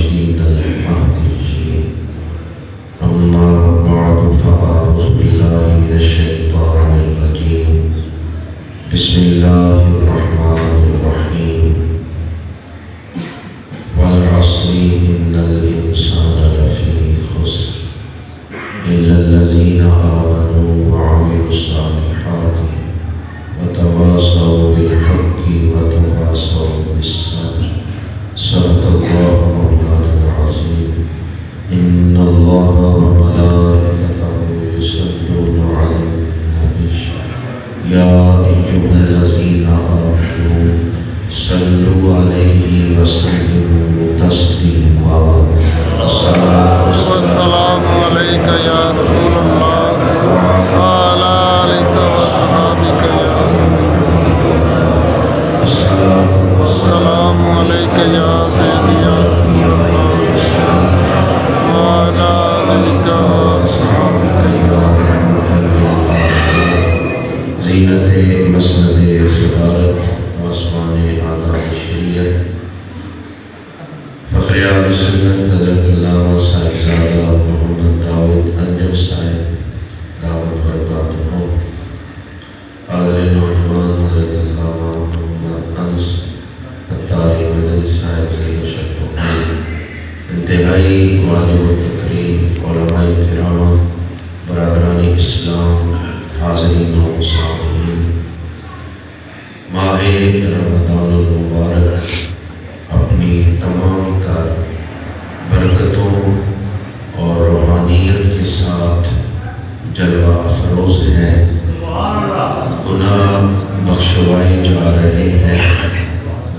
الراشدين المهديين. أما بعد فأعوذ بالله من الشيطان الرجيم. بسم الله الرحمن الرحيم. والعصر إن الإنسان لفي خسر إلا الذين آمنوا وعملوا الصالحات وتواصوا بالحق وتواصوا بالصبر. صدق الله مولانا العظيم. إن الله وملائكته يصلون على النبي يا أيها الذين آمنوا صلوا عليه وسلموا تسليما. الصلاة والسلام عليك يا رسول الله وعلى آلك وأصحابك يا والسلام عليك يا سيدي يا رسول الله وعلى آلك وأصحابك يا زینت مسند صدارت آسمان آداب شریعت فخر اہل سنت حضرت علامہ صاحبزادہ محمد داؤد انجم صاحب دعوت برکاتہ ہوں. حاضر نوجوان حضرت علامہ محمد انس عطاری مدنی صاحب زید و شرف الدین، انتہائی واجب التکریم علماء کرام، برادران اسلام، حاضرین و سامعین، ماہ رمضان المبارک اپنی تمام تر برکتوں اور روحانیت کے ساتھ جلوہ افروز ہے. گناہ بخشوائے جا رہے ہیں،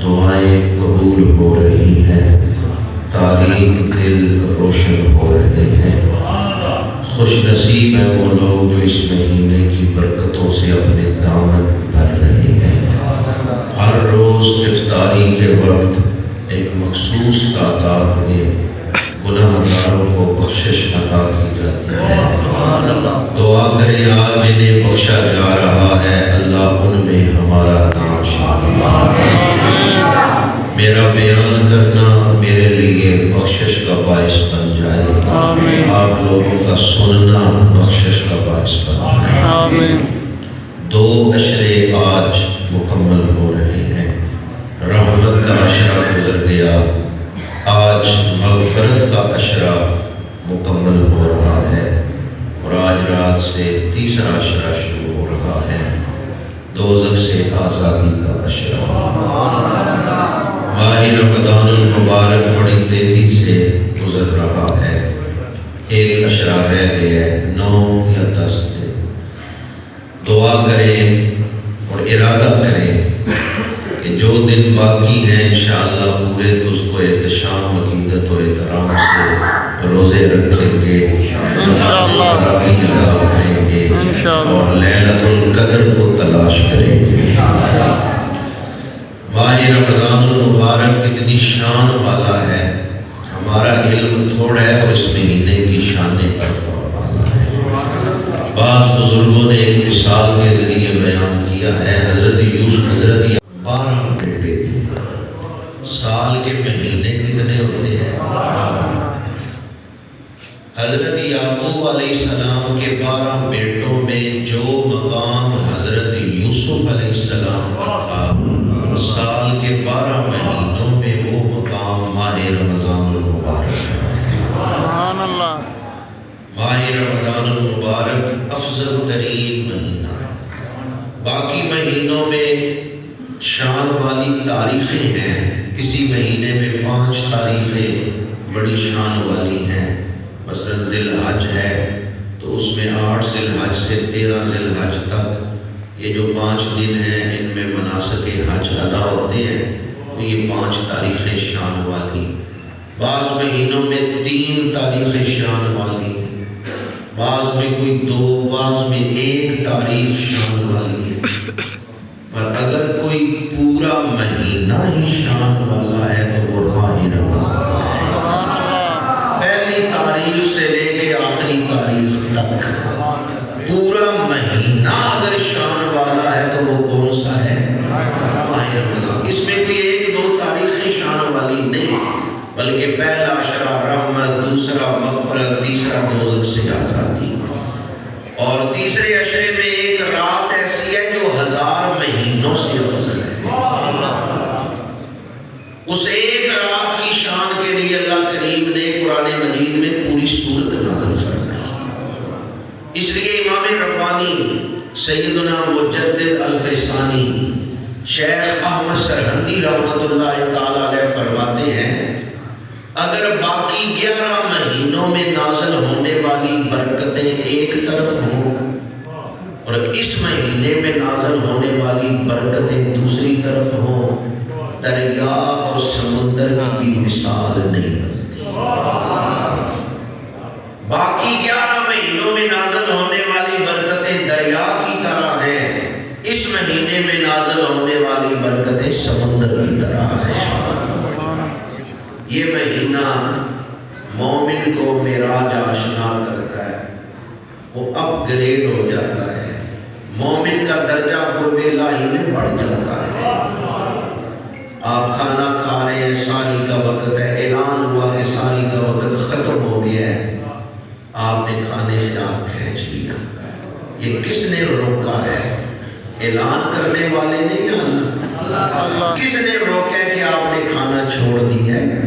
دعائیں قبول ہو رہی ہیں، تاریک دل روشن ہو رہے ہیں. خوش نصیب ہیں وہ لوگ جو اس مہینے کی برکتوں سے اپنے دامن بھر رہے ہیں. ہر روز افطاری کے وقت ایک مخصوص تعداد میں گناہ گاروں کو بخشش عطا کی جاتی ہے. دعا کریں آج جنہیں بخشا جا رہا ہے اللہ ان میں ہمارا نام شامل فرمائے. میرا بیان کرنا میرے لیے بخشش کا باعث بن جائے. آپ لوگوں کا سننا بخشش کا باعث بن جائے. 2 عشرے آج مکمل ہو رہے ہیں. رحمت کا عشرہ گزر گیا، آج مغفرت کا عشرہ مکمل ہو رہا ہے، اور آج رات سے تیسرا عشرہ شروع ہو رہا ہے، دوزخ سے آزادی کا عشرہ. ماہ رمضان المبارک بڑی تیزی سے گزر رہا ہے. ایک عشرہ رہ گیا ہے، 9 یا 10 دن. دعا کریں اور ارادہ کریں کہ جو دن باقی ہیں انشاءاللہ پورے تو اس کو احتشام، عقیدت و احترام سے روزے رکھیں گے، انشاءاللہ کریں گے، اور لیلۃ القدر کو تلاش کریں گے. ماہ رمضان المبارک کتنی شان والا ہے. ہمارا علم تھوڑا ہے اور اس مہینے کی شان عرفہ والا ہے. بعض بزرگوں نے ایک مثال کے ذریعے بیان کیا ہے. حضرت یوسف 12 بیٹے تھے. سال کے مہینے کتنے ہوتے ہیں؟ حضرت یعقوب علیہ السلام کے 12 بیٹوں میں جو مقام حضرت یوسف علیہ السلام پر تھا، سال کے 12 مہینوں میں وہ مقام ماہ رمضان المبارک ہے. سبحان اللہ. ماہ رمضان المبارک افضل ترین مہینہ ہے. باقی مہینوں میں شان والی تاریخیں ہیں. کسی مہینے میں 5 تاریخیں بڑی شان والی ہیں. مثلا ذی الحج ہے تو اس میں 8 ذی الحج سے 13 ذی الحج تک یہ جو 5 دن ہیں ان میں مناسک حج ادا ہوتے ہیں. تو یہ 5 تاریخیں شان والی. بعض مہینوں میں 3 تاریخیں شان والی ہیں، بعض میں کوئی 2، بعض میں 1 تاریخ شان والی ہے. پر اگر کوئی پورا مہینہ ہی شان والا ہے تو وہ ماہ رمضان ہے. پہلی تاریخ سے لے کے آخری تاریخ تک پورا مہینہ اگر شان والا ہے تو وہ کون سا ہے؟ ماہ رمضان. اس میں کوئی 1-2 تاریخیں شان والی نہیں. بلکہ پہلا عشرہ رحمت، دوسرا مغفرت، تیسرا دوزخ سے آزادی، اور تیسرے عشرے میں ایک رات ایسی ہے جو 1000 مہینوں سے افضل ہے۔ اس ایک رات کی شان کے لیے اللہ کریم نے قرآن مجید میں پوری سورت نازل فرمائی۔ اس لیے امام ربانی سیدنا مجدد الفسانی شیخ احمد سرہندی رحمۃ اللہ تعالی علیہ فرماتے ہیں اگر باقی 11 مہینوں میں نازل ہونے والی برکتیں ایک طرف ہوں اور اس مہینے میں نازل ہونے والی برکتیں دوسری طرف ہوں، دریا اور سمندر کی بھی مثال نہیں بنتی۔ باقی 11 مہینوں میں نازل ہونے والی برکتیں دریا کی طرح ہیں، اس مہینے میں نازل ہونے والی برکتیں سمندر کی طرح ہیں۔ یہ مہینہ مومن کو معراج آشنا کرتا ہے، وہ اپ گریڈ ہو جاتا ہے، مومن کا درجہ قرب الہی میں بڑھ جاتا ہے۔ آپ کھانا کھا رہے ہیں، ساری کا وقت ہے، اعلان ہوا کہ ساری کا وقت ختم ہو گیا ہے، آپ نے کھانے سے ہاتھ کھینچ لیا، یہ کس نے روکا ہے؟ اعلان کرنے والے نے یا اللہ؟ کس نے روکا ہے کہ آپ نے کھانا چھوڑ دیا ہے؟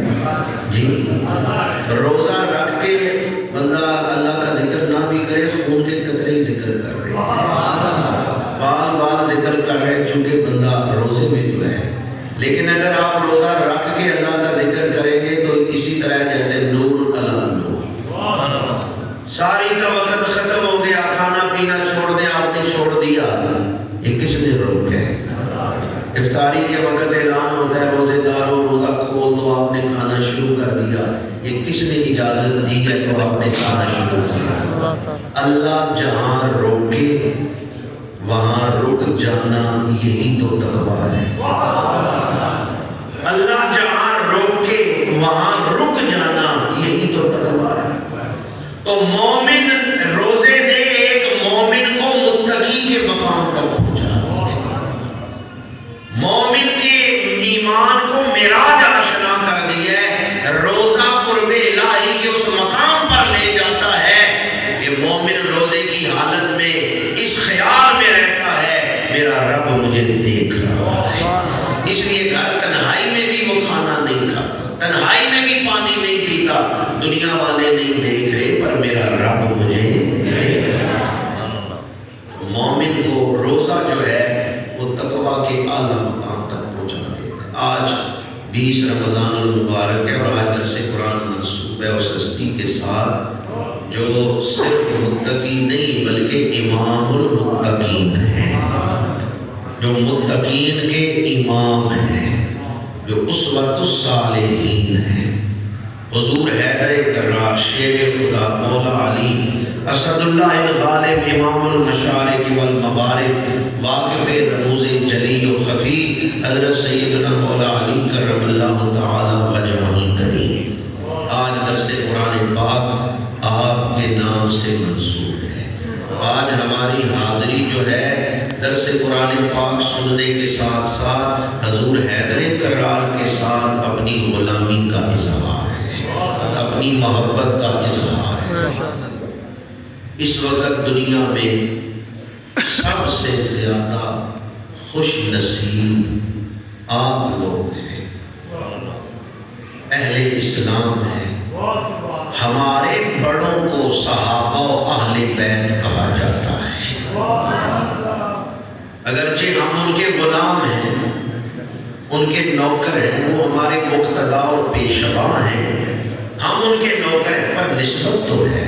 جی، روزہ رکھ کے بندہ اللہ کا ذکر نہ بھی کرے، خون کے قطرے ہی ذکر کر رہے ہیں، بال ذکر کر رہے ہیں چونکہ بندہ روزے میں جو ہے۔ لیکن اگر آپ روزہ رکھ کے اللہ کا ذکر کریں گے تو اسی طرح جیسے نور علی نور، ساری کا وقت ختم ہو گیا، کھانا پینا چھوڑ دیں، آپ نے چھوڑ دیا، یہ کس نے روکا ہے؟ افطاری کے وقت اعلان ہوتا ہے روزے داروں روزہ کھول دو، آپ نے کھانا شروع کر دیا، یہ کس نے اجازت دی ہے تو آپ نے کھانا شروع کیا؟ اللہ جہاں روکے وہاں رک جانا، یہی تو تقویٰ ہے۔ اللہ جہاں روکے وہاں رک جانا، یہی تو تقویٰ ہے۔ تو مومن روزے نے ایک مومن کو متقی کے مقام تک پہنچا دیا، مومن کے ایمان کو معراج آشنا کر دیا ہے۔ روزہ قرب الہی کے اس مقام پر لے جاتا ہے کہ مومن روزے کی حالت میں اس خیال میں رہتا ہے میرا رب مجھے دیکھ رہا ہے، اس لیے گھر تنہائی میں بھی وہ کھانا نہیں کھاتا، تنہائی میں بھی پانی نہیں پیتا، دنیا والے نہیں دیکھ رہے پر میرا رب مجھے دیکھ رہا ہے۔ مومن کو روزہ جو ہے وہ تقویٰ کے اعلیٰ مقام تک پہنچا دیتا ہے۔ آج 20 رمضان المبارک ہے اور آج درس قرآن منسوب ہے اس ہستی کے ساتھ جو صرف متقی نہیں بلکہ امام المتقین ہے، جو متقین کے امام ہیں، جو اسوۃ الصالحین ہیں۔ حضور حیدر کرار شیر خدا مولا علی اسد اللہ الغالب امام المشارق والمغارب واقف رموز جلی و خفی حضرت سیدنا مولا علی کرم اللہ تعالی وجہہ الکریم، آج درس قرآن پاک آپ کے نام سے منسوب ہے۔ آج ہماری حاضری جو ہے درس قرآن پاک سننے کے ساتھ ساتھ حضور حیدر کرار کے ساتھ اپنی غلامی کا اظہار ہے، اپنی محبت کا اظہار ہے۔ اس وقت دنیا میں سب سے زیادہ خوش نصیب آپ لوگ ہیں، اہل اسلام ہیں۔ ہمارے بڑوں کو صحابہ و اہل بیت کہا جاتا ہے، اگرچہ ہم ان کے غلام ہیں، ان کے نوکر ہیں، وہ ہمارے مقتدا اور پیشوا ہیں، ہم ان کے نوکر ہیں، پر نسبت تو ہے۔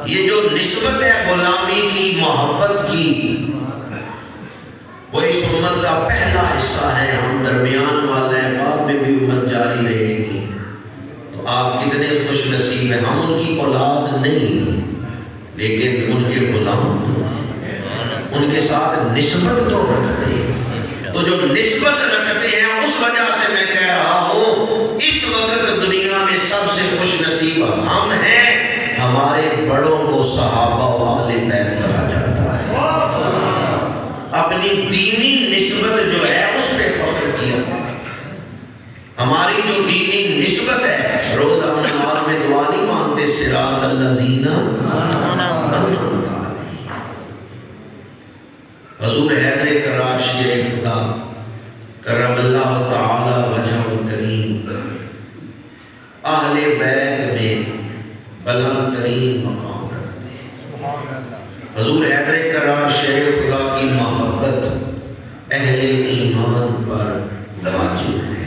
یہ جو نسبت ہے غلامی کی، محبت کی، وہ اس امت کا پہلا حصہ ہے۔ ہم درمیان والے ہیں، بعد میں بھی امت جاری رہے گی۔ تو آپ کتنے خوش نصیب ہیں، ہم ان کی اولاد نہیں لیکن ان کے غلام تو ہیں، ان کے ساتھ نسبت تو رکھتے ہیں۔ تو جو نسبت رکھتے ہیں اس وجہ سے میں کہہ رہا ہوں اس وقت دنیا میں سب سے خوش نصیب ہم ہیں، ہمارے بڑوں کو صحابہ و اہل بیت کہا جاتا ہے۔ اپنی دینی نسبت جو ہے اس پہ فخر کیا، ہماری جو دینی نسبت ہے، روز ہم نماز میں دعا نہیں مانگتے صراط الذین انعمت علیہم۔ حضور حیدر کرار شیر خدا کرم اللہ تعالی وجہ الکریم اہل بیت میں بلند ترین مقام رکھتے ہیں۔ حضور حیدر کرار شیر خدا کی محبت اہل ایمان پر واجب ہے،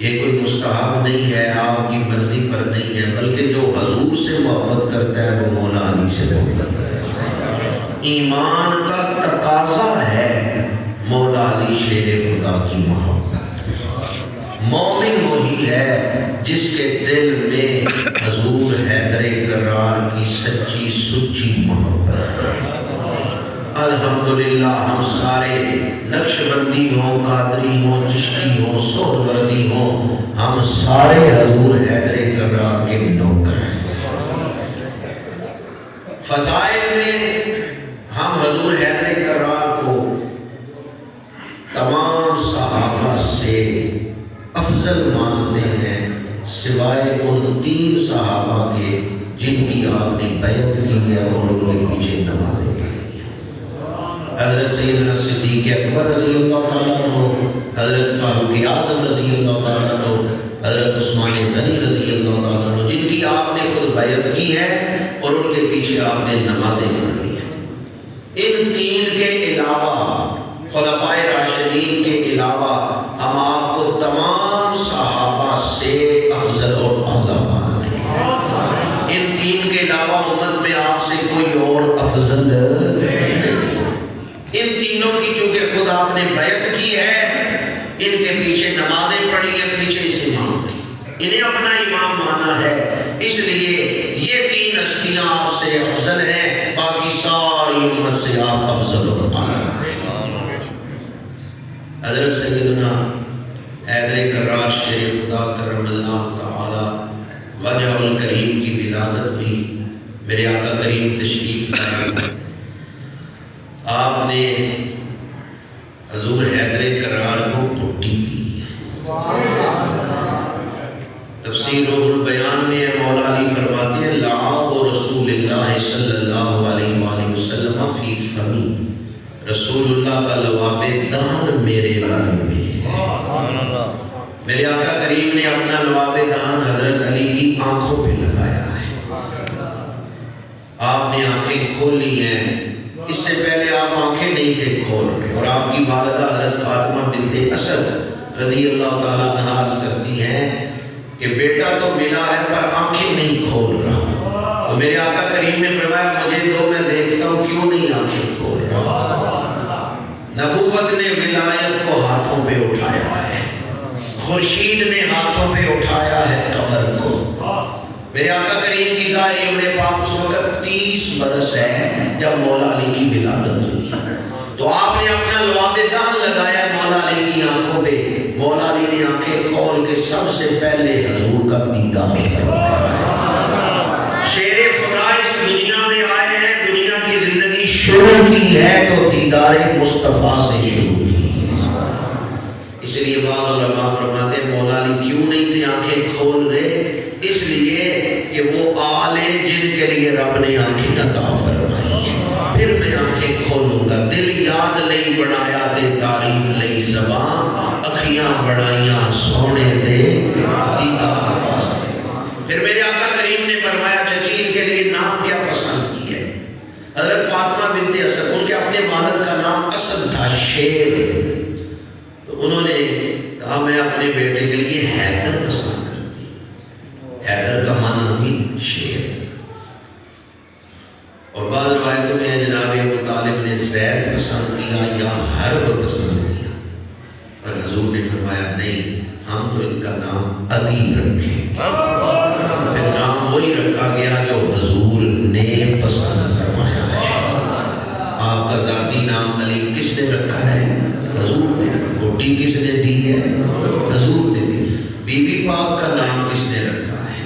یہ کوئی مستحب نہیں ہے، آپ کی مرضی پر نہیں ہے، بلکہ جو حضور سے محبت کرتا ہے وہ مولا علی سے محبت کرتا ہے۔ ایمان کا تقاضا ہے مولا علی شیر خدا کی محبت۔ مومن وہی ہے جس کے دل میں حضور حیدر کرار کی سچی سچی محبت ہے۔ الحمدللہ ہم سارے نقشبندی ہوں، قادری ہوں، چشتی ہوں، سہروردی ہوں، ہم سارے حضور حیدر کرار کے نوکر ہیں۔ فضائل میں ہم حضور حیدر کرار کو تمام صحابہ سے افضل مانتے ہیں، سوائے ان 3 صحابہ کے جن کی آپ نے بیعت کی ہے اور ان کے پیچھے نمازیں پڑھی ہیں۔ حضرت سیدنا صدیق اکبر رضی اللہ تعالیٰ عنہ، حضرت فاروق اعظم رضی اللہ تعالیٰ عنہ، حضرت عثمان غنی رضی اللہ تعالیٰ عنہ، جن کی آپ نے خود بیعت کی ہے اور ان کے پیچھے آپ نے نمازیں پڑھی ہیں۔ ان 3 کے علاوہ، خلفائے راشدین کے علاوہ، ہم آپ کو تمام صحابہ سے افضل اور اعلیٰ مانتے ہیں۔ ان 3 کے علاوہ امت میں آپ سے کوئی اور افضل نہیں۔ ان تینوں کی کیونکہ خود آپ نے بیعت کی ہے، ان کے پیچھے نمازیں پڑھی ہیں، پیچھے سے امام کی، انہیں اپنا امام مانا ہے، اس لیے یہ 3 ہستیاں آپ سے افضل ہیں، باقی ساری امت سے آپ افضل اور اعلیٰ ہیں۔ حضرت سیدنا حیدر کرار شیر خدا کرم اللہ تعالی وجہ الکریم کی ولادت ہوئی، میرے آقا کریم تشریف لائے، آپ نے حضور حیدر کرار کو گھٹی دی ہے۔ تفسیر روح البیان میں مولا علی فرماتے ہیں لعاب رسول اللہ صلی اللہ علیہ وآلہ وسلم فی فمی، رسول اللہ کا لواب دہن میرے منہ میں ہے۔ میرے آقا کریم نے اپنا لواب دہن حضرت علی کی آنکھوں پہ لگایا ہے۔ آپ نے آنکھیں کھول لی ہیں، اس سے پہلے آپ آنکھیں نہیں تھے کھول رہے، اور آپ کی والدہ حضرت فاطمہ بنت اسد رضی اللہ تعالیٰ عنہ عرض کرتی ہیں کہ بیٹا تو ملا ہے پر آنکھیں نہیں کھول رہا، تو میرے آقا کریم نے فرمایا مجھے دو، میں دیکھتا ہوں کیوں نہیں آنکھیں کھول رہا۔ نبوت نے ولایت کو ہاتھوں پہ اٹھایا ہے، خورشید نے ہاتھوں پہ اٹھایا ہے قمر کو۔ میرے آقا کریم کی ظاہری عمر پاک اس وقت 30 برس ہے جب مولا علی کی ولادت ہوئی، تو آپ نے اپنا لواب دہن لگایا مولا علی کی آنکھوں پہ۔ مولا علی نے آنکھیں کھول کے سب سے پہلے حضور کا دیدار فرمایا۔ شیر خدا اس دنیا میں آئے ہیں، دنیا کی زندگی شروع کی ہے تو دیدار مصطفیٰ سے شروع کی ہے۔ اس لیے بعض علماء فرماتے ہیں مولا علی کیوں نہیں تھے آنکھیں کھول رہے؟ اس لیے کہ وہ آل ہیں جن کے لیے رب نے آنکھیں عطا فرمائی ہیں۔ پھر میں آنکھیں کھولوں گا، دل یاد لئی بڑھایا تے تعریف لئی زبان، اکھیاں بڑھائیاں سونے دے دیدار واسطے۔ پھر میرے آقا کریم نے فرمایا چچیر کے لیے نام کیا پسند کی ہے؟ حضرت فاطمہ بنت اسد، ان کے اپنے والد کا نام اسد تھا، شیر، تو انہوں نے کہا میں اپنے بیٹے کے لیے حیدر پسند کرتی ہوں۔ حیدر کا معنی بھی شیر، اور بعض روایتوں میں جناب ابو طالب نے زید پسند کیا یا حرب پسند کیا، پر حضور نے فرمایا نہیں، ہم تو ان کا نام علی رکھیں۔ پھر نام وہی رکھا گیا جو حضور نے پسند فرمایا ہے۔ آپ کا ذاتی نام علی کس نے رکھا ہے؟ حضور نے۔ گھٹی کس نے دی ہے؟ حضور نے دی۔ بی بی پاک کا نام کس نے رکھا ہے؟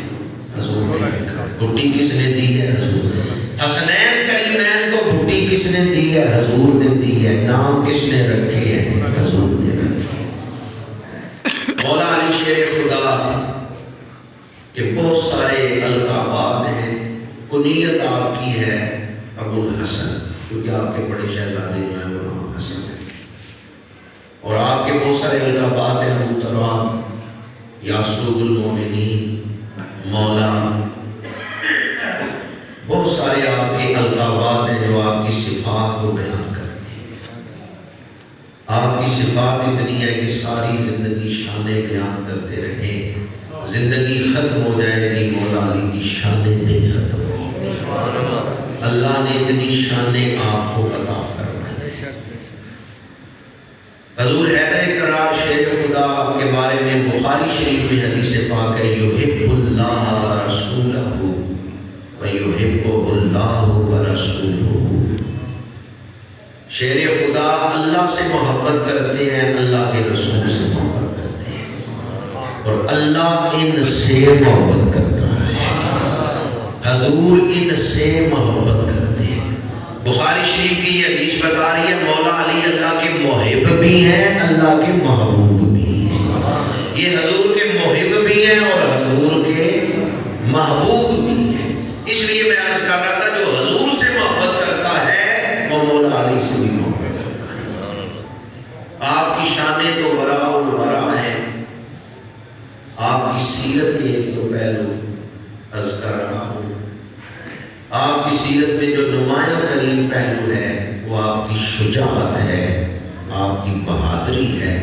حضور نے رکھا۔ گھٹی کس نے دی ہے؟ حضور نے۔ حسنین کریمین کو گھٹی کس نے دی ہے؟ حضور نے دی ہے۔ نام کس نے رکھے ہیں؟ حضور نے رکھے۔ شیر خدا کہ بہت سارے القابات ہیں، کنیت آپ کی ہے ابو الحسن، کیونکہ آپ کے بڑے شہزادے جو ہیں وہ نام حسن ہے، اور آپ کے بہت سارے القابات ہیں، ابو تراب، یاسوب المومنین، مولا، بہت سارے آپ کے القابات ہیں جو آپ کی صفات کو بیان کرتے ہیں۔ آپ کی صفات اتنی ہے کہ ساری زندگی شانیں بیان کرتے رہیں، زندگی ختم ہو جائے گی مولا علی کی شانیں نہیں ختم ہوتی۔ اللہ نے اتنی شانیں آپ کو عطا فرمائی۔ حضور حیدر کرار شیر خدا کے بارے میں بخاری شریف میں حدیث پاک ہے، یحب اللہ ورسولہ ویحبہ اللہ ورسولہ۔ شیر خدا اللہ سے محبت کرتے ہیں، اللہ کے رسول سے محبت کرتے ہیں، اور اللہ ان سے محبت کرتا ہے، حضور ان سے محبت کرتے ہیں۔ بخاری شریف کی یہ حدیث بتا رہی ہے مولا علی اللہ کے محب بھی ہیں، اللہ کے محبوب بھی ہیں۔ یہ حضور کے محب بھی ہیں اور حضور کے محبوب بھی ہیں۔ اس لیے میں عرض کر رہا تھا جو حضور سے محبت کرتا ہے وہ مولا علی سے بھی محبت کرتا ہے۔ آپ کی شانیں تو ورا الورا ہے، آپ کی سیرت کے ایک دو پہلو عرض کر رہا ہوں۔ آپ کی سیرت میں جو نمایاں ترین پہلو ہے وہ آپ کی شجاعت ہے، آپ کی بہادری ہے۔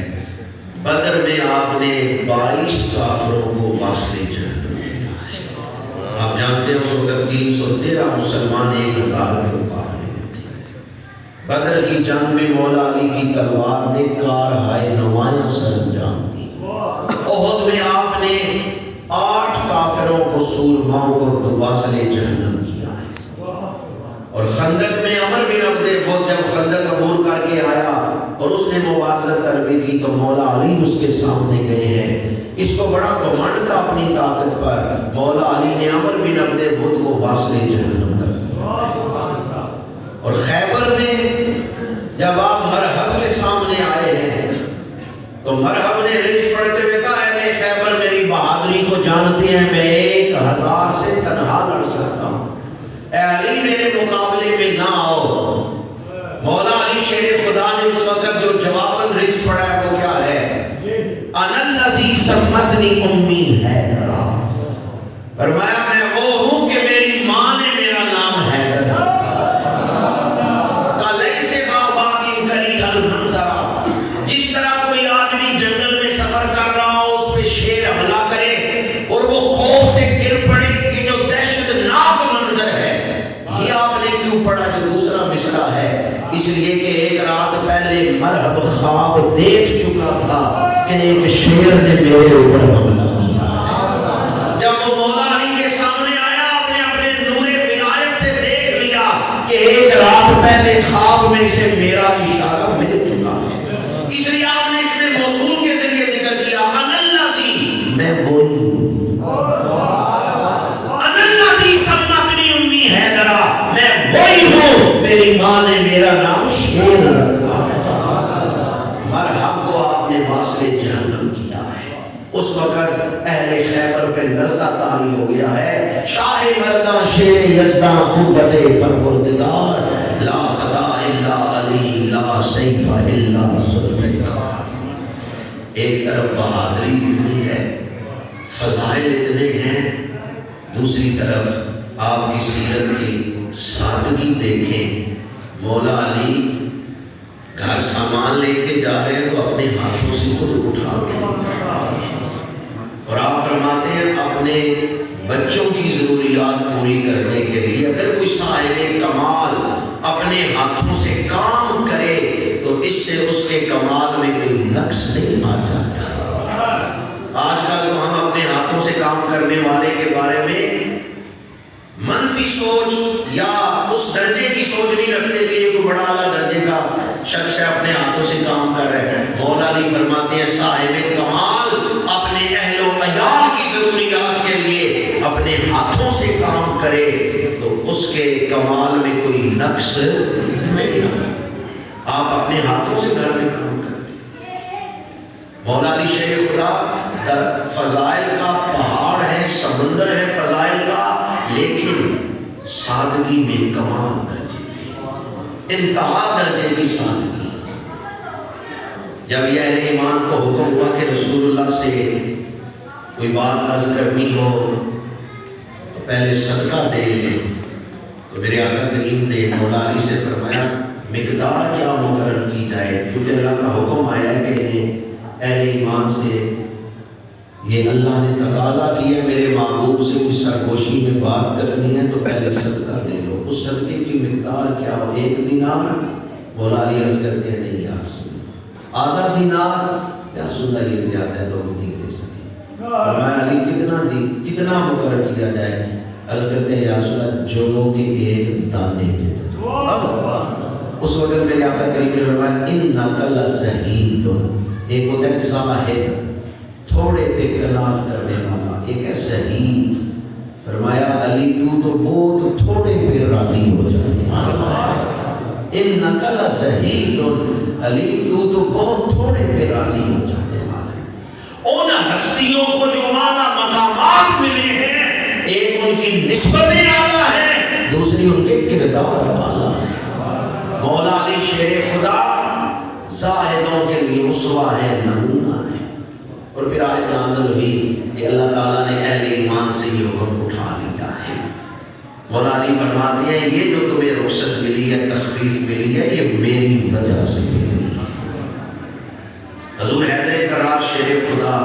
بدر میں آپ نے 22 کافروں کو واصل جہنم کیا ہے۔ آپ جانتے ہیں اس وقت 313 مسلمان 1000 کے مقابلے میں تھے۔ بدر کی جنگ میں مولا علی کی تلوار نے کارہائے نمایاں سر انجام دی۔ احد میں آپ نے 8 کافروں کو سورماؤں کو واصل جہنم کیا ہے، اور خندق میں عمر بن عبد العزیز جب خندق عبور کر کے آیا اور اس نے مبارزت طلبی کی تو مولا علی اس کے سامنے گئے ہیں۔ اس کو بڑا گھمنڈ تھا اپنی طاقت پر، مولا علی نے عمر بن عبد العزیز کو واصل جہنم کر دیا۔ اور خیبر میں جب آپ مرحب کے سامنے آئے ہیں تو مرحب نے رئیس پڑھتے ہوئے کہا اہل خیبر میری بہادری کو جانتے ہیں، میں 1000 سے تنہا لڑ سکتا ہوں، اے علی میرے مقابلے میں نہ آؤ۔ مولا علی شیر خدا نے اس وقت جو جواباً رئیس پڑھا ہے وہ کیا ہے؟ انا الذی سمتنی امی حیدر، فرمایا میں وہ ہوں کہ میری ماں نے میرا نام حیدر رکھا۔ کلیس غابات کریہ المنظر، جس طرح کوئی آدمی جنگل میں سفر کر رہا ہو اس پہ شیر حملہ کرے اور وہ خوف سے گر پڑے کہ جو دہشت ناک منظر ہے، یہ آپ نے کیوں پڑھا جو دوسرا مصرع ہے؟ اس لیے کہ ایک رات پہلے مرحب خواب دیکھ چکا تھا کہ ایک شیر نے میرے اوپر حملہ کیا۔ جب وہ مولا علی کے سامنے آیا آپ نے اپنے نور ولایت سے دیکھ لیا کہ ایک رات پہلے خواب میں سے میرا اشارہ مل چکا ہے، اس لیے آپ نے اس میں موصول کے ذریعے ذکر کیا انا الذی، میں وہی ہوں، انا الذی سمتنی امی حیدرہ، میں وہی ہوں، میری ماں نے میرا نام شیر رکھا ہے۔ مرحب کو آپ نے واصل جہنم کیا ہے۔ اس وقت اہل خیبر پہ لرزہ طاری ہو گیا ہے، شاہ مرداں شیر یزداں قوت پروردگار، لا فتح الا علی لا سیف الا ذوالفقار۔ ایک طرف بہادری اتنی ہے، فضائل اتنے ہیں، دوسری طرف آپ کی سیرت کی سادگی دیکھیں۔ مولا علی گھر سامان لے کے جا رہے ہیں تو اپنے ہاتھوں سے خود اٹھا کے لے کر آ رہے ہیں، اور آپ فرماتے ہیں اپنے بچوں کی ضروریات پوری کرنے کے لیے اگر کوئی صاحب کمال اپنے ہاتھوں سے کام کرے تو اس سے اس کے کمال میں کوئی نقص نہیں آ جاتا۔ آج کل تو ہم اپنے ہاتھوں سے کام کرنے والے کے بارے میں منفی سوچ یا اس درجے کی سوچ نہیں رکھتے کہ یہ کوئی بڑا اعلیٰ درجے کا شخص ہے اپنے ہاتھوں سے کام کر رہے ہیں۔ مولا علی فرماتے ہیں صاحب کمال اپنے اہل و عیال کی ضروریات کے لیے اپنے ہاتھوں سے کام کرے تو اس کے کمال میں کوئی نقص نہیں آتا۔ آپ اپنے ہاتھوں سے گھر میں کام کرتے، مولا علی شیر خدا فضائل کا پہاڑ ہے، سمندر ہے فضائل کا، لیکن سادگی میں کمال درجے کی، انتہا درجے کی سادگی۔ جب یہ اہل ایمان کو حکم ہوا کہ رسول اللہ سے کوئی بات عرض کرنی ہو تو پہلے صدقہ دے لیں، تو میرے آقا کریم نے مولا علی سے فرمایا مقدار کیا مقرر کی جائے، کیونکہ اللہ کا حکم آیا ہے کہ اہل ایمان سے یہ اللہ نے تقاضا کیا ہے میرے محبوب سے کوئی سرگوشی میں بات کرنی ہے تو پہلے صدقہ دے لو۔ اس صدقے کی مقدار کیا ہو؟ 1 دینار؟ مولا علی عرض کرتے ہیں نہیں یا رسول اللہ، آدھا دینار؟ یا رسول اللہ یہ زیادہ لوگ نہیں دے سکے۔ فرمایا علی کتنا مقرر کیا جائے؟ عرض کرتے ہیں یا رسول اللہ جو کہ 1 دانے جتنا۔ اس وقت میرے آقا کریم نے فرمایا انک لزہید، ایک ہوتا ہے زاہد تھوڑے پہ قناعت کرنے والا، ایک ہے زہید۔ فرمایا علی تو بہت تھوڑے پہ راضی ہو جانے والا، انک لزہید، علی تو بہت تھوڑے پہ راضی ہو جانے والا۔ ان ہستیوں کو جو اعلیٰ مقامات ملے ہیں، ایک ان کی نسبتیں اعلیٰ ہیں، دوسری ان کے کردار اعلیٰ ہیں۔ مولا علی شیر خدا زاہدوں کے لیے اسوہ ہے، نمونہ ہے۔ اور پھر آیت نازل ہوئی کہ اللہ تعالیٰ نے اہل ایمان سے یہ حکم اٹھا لیا ہے۔ مولا علی فرماتے ہیں یہ جو تمہیں رخصت ملی ہے، تخفیف ملی ہے، یہ میری وجہ سے ملی ہے۔ حضور حیدر کرار شیر خدا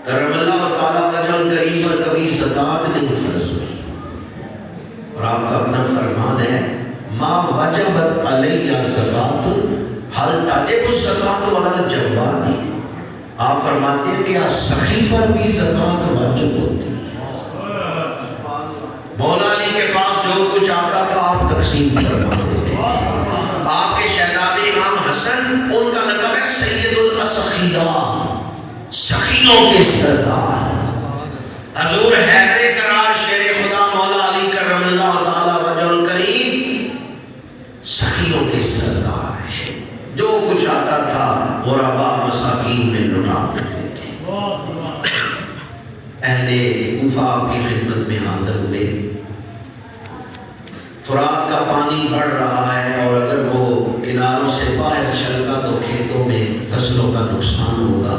کرم اللہ تعالیٰ وجہ کریم پر کبھی زکوٰۃ نہیں فرض ہوئی، اور آپ کا اپنا فرمان ہے ما وجبت علی الزکوٰۃ حل تجب الزکوٰۃ علی الجواد۔ آپ فرماتے ہیں کہ سخی پر بھی زکوٰۃ واجب ہوتی ہے۔ مولا علی کے پاس جو کچھ آتا تھا آپ تقسیم فرماتے تھے۔ آپ کے شہزادے امام حسن، ان کا لقب ہے سید الاسخیاء، سخیوں کے سردار۔ حضور حیدر کرار شیر خدا مولا علی کرم اللہ تعالی وجہ الکریم سخیوں کے سردار ہیں، جو کچھ آتا تھا غرباء مساکین میں لٹا دیتے تھے۔ اہل کوفہ آپ کی خدمت میں حاضر ہوئے، فرات کا پانی بڑھ رہا ہے اور اگر وہ کناروں سے باہر چلتا تو کھیتوں میں فصلوں کا نقصان ہوگا۔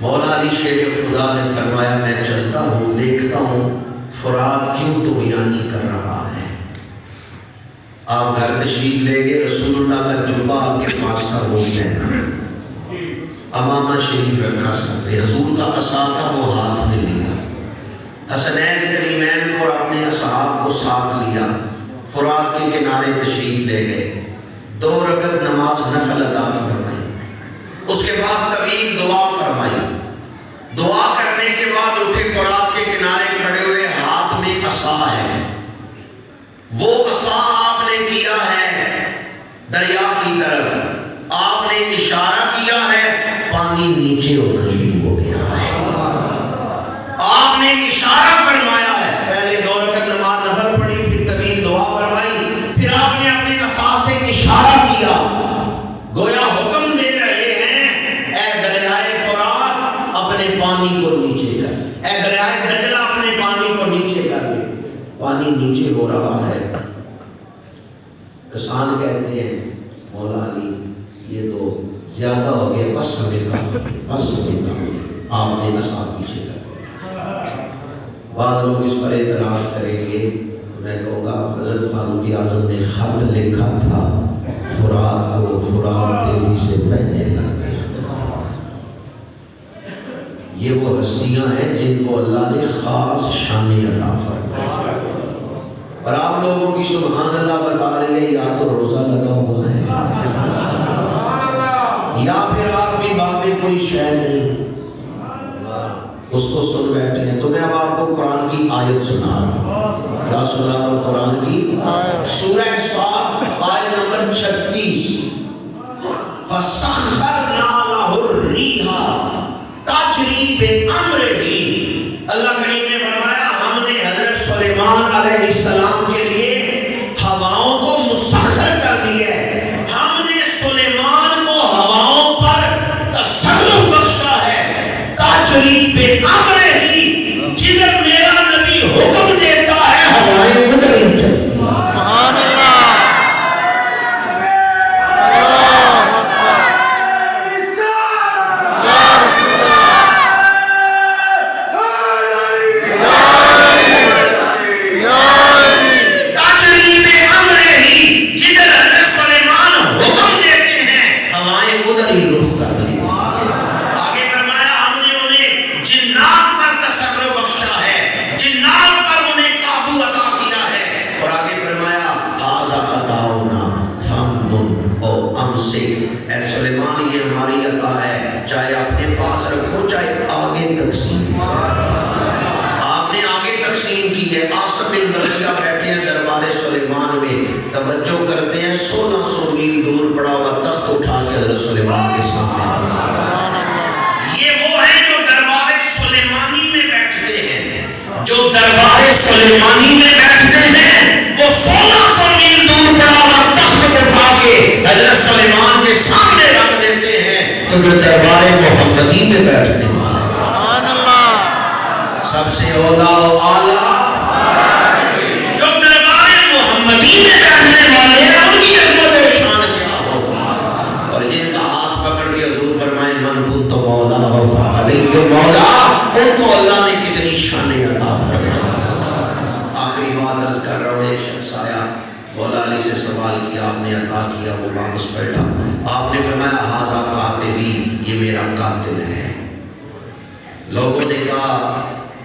مولا علی شیر خدا نے فرمایا میں چلتا ہوں، دیکھتا ہوں فرات کیوں طغیانی کر رہا ہے۔ آپ گھر تشریف لے گئے، رسول اللہ کا جبہ آپ کے پاس تھا وہ لینا، امامہ شریف رکھا سکتے، حضور کا عصا تھا وہ ہاتھ میں لیا، حسنین کریمین کو اور اپنے اصحاب کو ساتھ لیا، فرات کے کنارے تشریف لے گئے، 2 رکعت نماز نفل ادا فرمائی، اس کے بعد طویل دعا فرمائی، دعا کرنے کے بعد اٹھے، فرات کے کنارے کھڑے ہوئے، ہاتھ میں عصا ہے، وہ عصا آپ نے کیا ہے دریا کی طرف، آپ نے اشارہ کیا ہے، پانی نیچے ہونا شروع ہو گیا ہے۔ آپ نے اشارہ فرمایا ہے، پہلے 2 رکعت نماز نفل پڑھی، پھر طویل دعا فرمائی، پھر آپ نے اپنے عصا سے اشارہ کیا، گویا حکم دے رہے ہیں اے دریائے فرات اپنے پانی کو نیچے کر لے، اے دریائے دجلہ اپنے پانی کو نیچے کر لے۔ پانی نیچے ہو رہا ہے، کسان کہتے ہیں مولا علی یہ تو زیادہ ہو گیا، بس ہمیں کافی، بس ہمیں کافی، آپ نے عصا پیچھے کر دیا۔ بعض لوگ اس پر اعتراض کریں گے، میں کہوں گا حضرت فاروق اعظم نے خط لکھا تھا فرات کو، فرات تیزی سے بہنے لگ گیا۔ یہ وہ ہستیاں ہیں جن کو اللہ نے خاص شان عطا فرمائی، اور آپ لوگوں کی سبحان اللہ بتا رہی ہے، یا تو روزہ لگا ہوا ہے یا پھر آپ کی بات میں کوئی شے نہیں، اس کو سن بیٹھے ہیں۔ تو میں اب آپ کو قرآن کی آیت سنا رہا ہوں، کیا سنا رہا ہوں؟ قرآن کی سورہ صاد آیت نمبر 36، فَسَخَّرْنَا لَهُ الرِّيحَ تَجْرِي بِأَمْرِهِ۔ اللہ کریم نے فرمایا ہم نے حضرت سلیمان علیہ السلام کے لیے ہواؤں کو مسخر کر دیا ہے، ہم نے سلیمان کو ہواؤں پر تصرف بخشا ہے۔ سلیمانی میں بیٹھتے ہیں، وہ 1600 میل دور پڑا ہوا تخت اٹھا کے حضرت سلیمان کے سامنے رکھ دیتے ہیں، تو جو دربار محمدی میں بیٹھنے والے سبحان اللہ، سب سے اولا و اعلیٰ جو دربار محمدی میں بیٹھنے والے ہیں، ان کی عظمت و شان کیا ہو، اور جن کا ہاتھ پکڑ کے حضور فرمائے من کنت مولا فعلی مولا، ان کو اللہ نے کتنی شانیں عطا فرمائی۔ آخری بات عرض کر رہا ہوں، ایک شخص آیا مولا علی سے سوال کیا، آپ نے عطا کیا، وہ واپس بیٹھا، آپ نے فرمایا ہاذا قاتلی، یہ میرا قاتل ہے۔ لوگوں نے کہا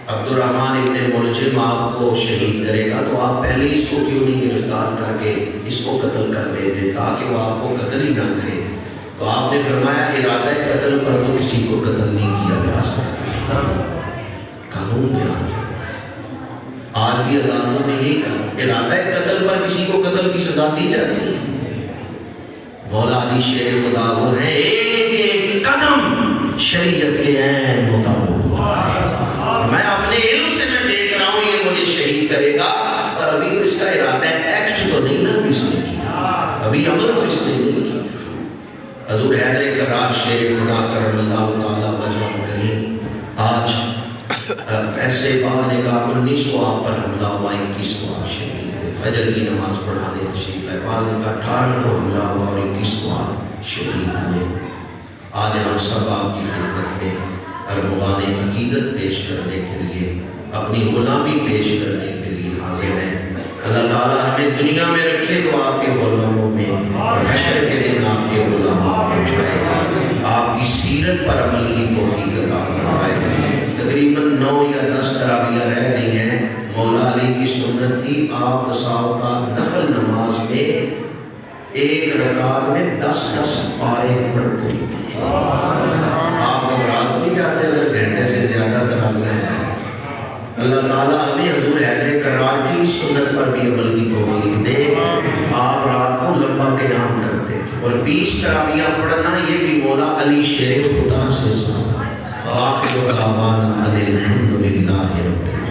عبد الرحمن ابن ملجم آپ کو شہید کرے گا، تو آپ پہلے اس کو کیوں نہیں گرفتار کر کے اس کو قتل کر دیتے تاکہ وہ آپ کو قتل ہی نہ کرے؟ تو آپ نے فرمایا ارادہ قتل پر تو کسی کو قتل نہیں کیا جا سکتا، قانون میں آج بھی عدالتوں میں یہی کہا ارادہ قتل پر کسی کو قتل کی سزا دی جاتی ہے۔ مولا علی شیر خدا وہ ہے ایک ایک قدم شریعت کے عین مطابق، میں اپنے علم سے میں دیکھ رہا ہوں یہ مجھے شہید کرے گا، پر ابھی تو اس کا ارادہ ایکٹ تو نہیں نا ابھی اس نے کیا، ابھی عمل تو اس نے نہیں کیا۔ حضور حیدر کرار شیر خدا کرم اللہ تعالیٰ وجہ کریم آج ایسے بعد نے کہا 1900 آپ پر حملہ ہوا، 2100 آپ شہید ہوئے، فجر کی نماز پڑھانے تشریف لائے، بعد نے کہا 18 کو حملہ ہوا اور 2100 آپ شہید ہوئے۔ آج ہم سب آپ کی خدمت میں ارمغان عقیدت پیش کرنے کے لیے، اپنی غلامی پیش کرنے کے لیے حاضر ہیں۔ اللہ تعالیٰ ہمیں دنیا میں رکھے تو آپ کے غلاموں میں، اور حشر کے دن آپ کے غلاموں میں اٹھائے، آپ کی سیرت پر عمل کی توفیق عطا فرمائے۔ تقریباً 9 یا 10 تراویح رہ گئی ہیں۔ مولا علی کی سنت تھی آپ بساوقہ نفل نماز میں ایک رکعت میں 10 پارے پڑھتے ہیں۔ آپ گھبرات نہیں جاتے اگر گھنٹے سے زیادہ تراویح ہیں۔ اللہ تعالیٰ ہمیں حضور حیدر کرار کی سنت پر بھی عمل کی توفیق دے۔ آپ رات کو لمبا قیام کرتے تھے اور 20 تراویح پڑھنا یہ بھی مولا علی شیر خدا سے ثابت ہے۔ آخر دعوانا ان الحمد للہ رب العالمین۔